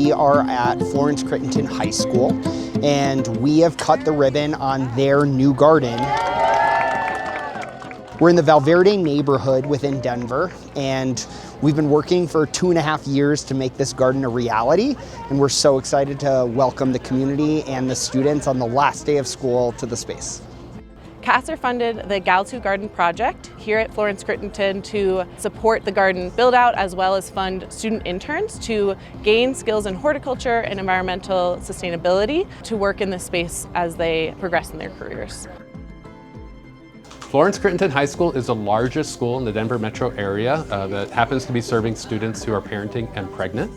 we are at Florence Crittenton High School, and we have cut the ribbon on their new garden. We're in the Valverde neighborhood within Denver, and we've been working for 2.5 years to make this garden a reality, and we're so excited to welcome the community and the students on the last day of school to the space. CASR funded the Gals Who Garden project here at Florence Crittenton to support the garden build out, as well as fund student interns to gain skills in horticulture and environmental sustainability to work in this space as they progress in their careers. Florence Crittenton High School is the largest school in the Denver metro area that happens to be serving students who are parenting and pregnant.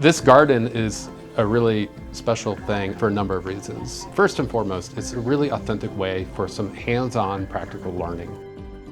This garden is a really special thing for a number of reasons. First and foremost, it's a really authentic way for some hands-on practical learning.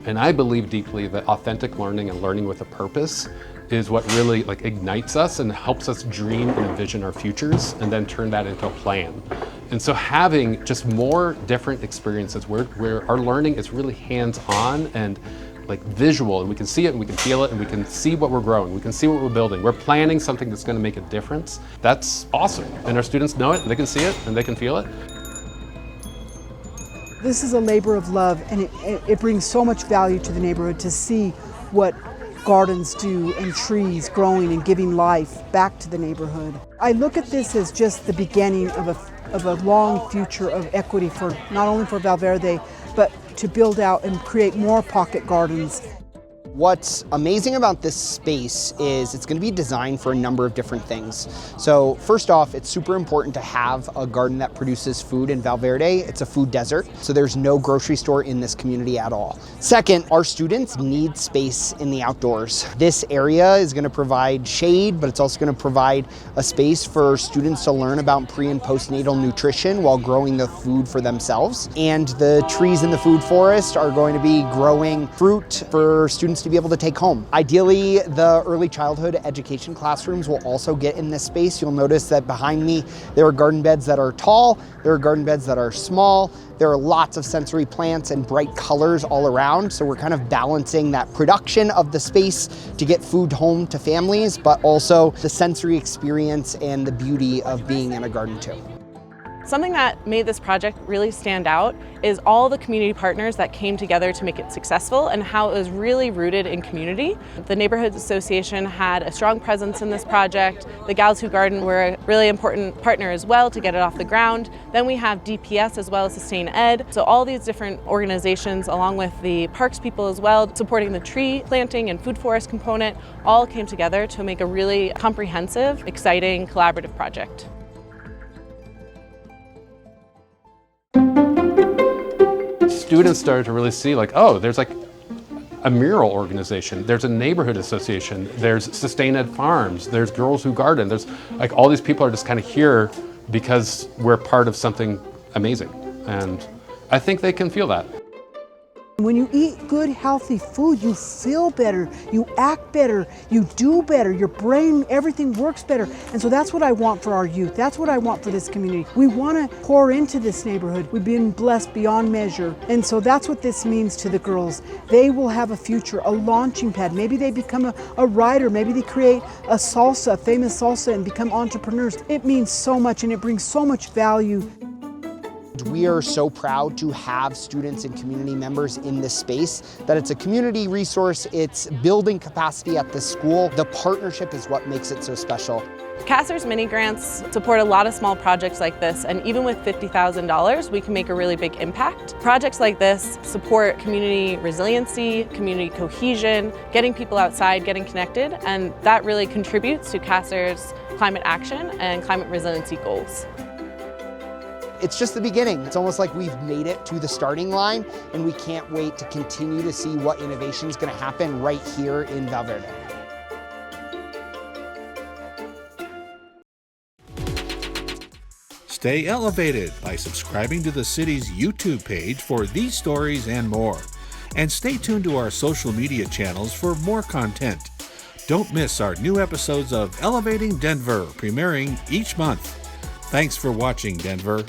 And I believe deeply that authentic learning and learning with a purpose is what really ignites us and helps us dream and envision our futures and then turn that into a plan. And so having just more different experiences where our learning is really hands-on and visual, and we can see it and we can feel it and we can see what we're growing, we can see what we're building, we're planning something that's going to make a difference. That's awesome, and our students know it and they can see it and they can feel it. This is a labor of love, and it brings so much value to the neighborhood to see what gardens do and trees growing and giving life back to the neighborhood. I look at this as just the beginning of a long future of equity for not only for Valverde, but to build out and create more pocket gardens. What's amazing about this space is it's going to be designed for a number of different things. So first off, it's super important to have a garden that produces food in Valverde. It's a food desert, so there's no grocery store in this community at all. Second, our students need space in the outdoors. This area is going to provide shade, but it's also going to provide a space for students to learn about pre- and postnatal nutrition while growing the food for themselves. And the trees in the food forest are going to be growing fruit for students to be able to take home. Ideally, the early childhood education classrooms will also get in this space. You'll notice that behind me, there are garden beds that are tall, there are garden beds that are small, there are lots of sensory plants and bright colors all around. So we're kind of balancing that production of the space to get food home to families, but also the sensory experience and the beauty of being in a garden too. Something that made this project really stand out is all the community partners that came together to make it successful and how it was really rooted in community. The Neighborhoods Association had a strong presence in this project. The Gals Who Garden were a really important partner as well to get it off the ground. Then we have DPS as well as Sustain Ed. So all these different organizations, along with the parks people as well, supporting the tree planting and food forest component, all came together to make a really comprehensive, exciting, collaborative project. Students started to really see oh, there's a mural organization, there's a neighborhood association, there's Sustain Ed Farms, there's Girls Who Garden, there's all these people are just kind of here because we're part of something amazing. And I think they can feel that. When you eat good, healthy food, you feel better, you act better, you do better, your brain, everything works better. And so that's what I want for our youth. That's what I want for this community. We want to pour into this neighborhood. We've been blessed beyond measure. And so that's what this means to the girls. They will have a future, a launching pad. Maybe they become a writer. Maybe they create a salsa, famous salsa, and become entrepreneurs. It means so much, and it brings so much value. We are so proud to have students and community members in this space, that it's a community resource, it's building capacity at the school. The partnership is what makes it so special. CASR's mini grants support a lot of small projects like this, and even with $50,000, we can make a really big impact. Projects like this support community resiliency, community cohesion, getting people outside, getting connected, and that really contributes to CASR's climate action and climate resiliency goals. It's just the beginning. It's almost like we've made it to the starting line, and we can't wait to continue to see what innovation is going to happen right here in Valverde. Stay elevated by subscribing to the city's YouTube page for these stories and more. And stay tuned to our social media channels for more content. Don't miss our new episodes of Elevating Denver, premiering each month. Thanks for watching, Denver.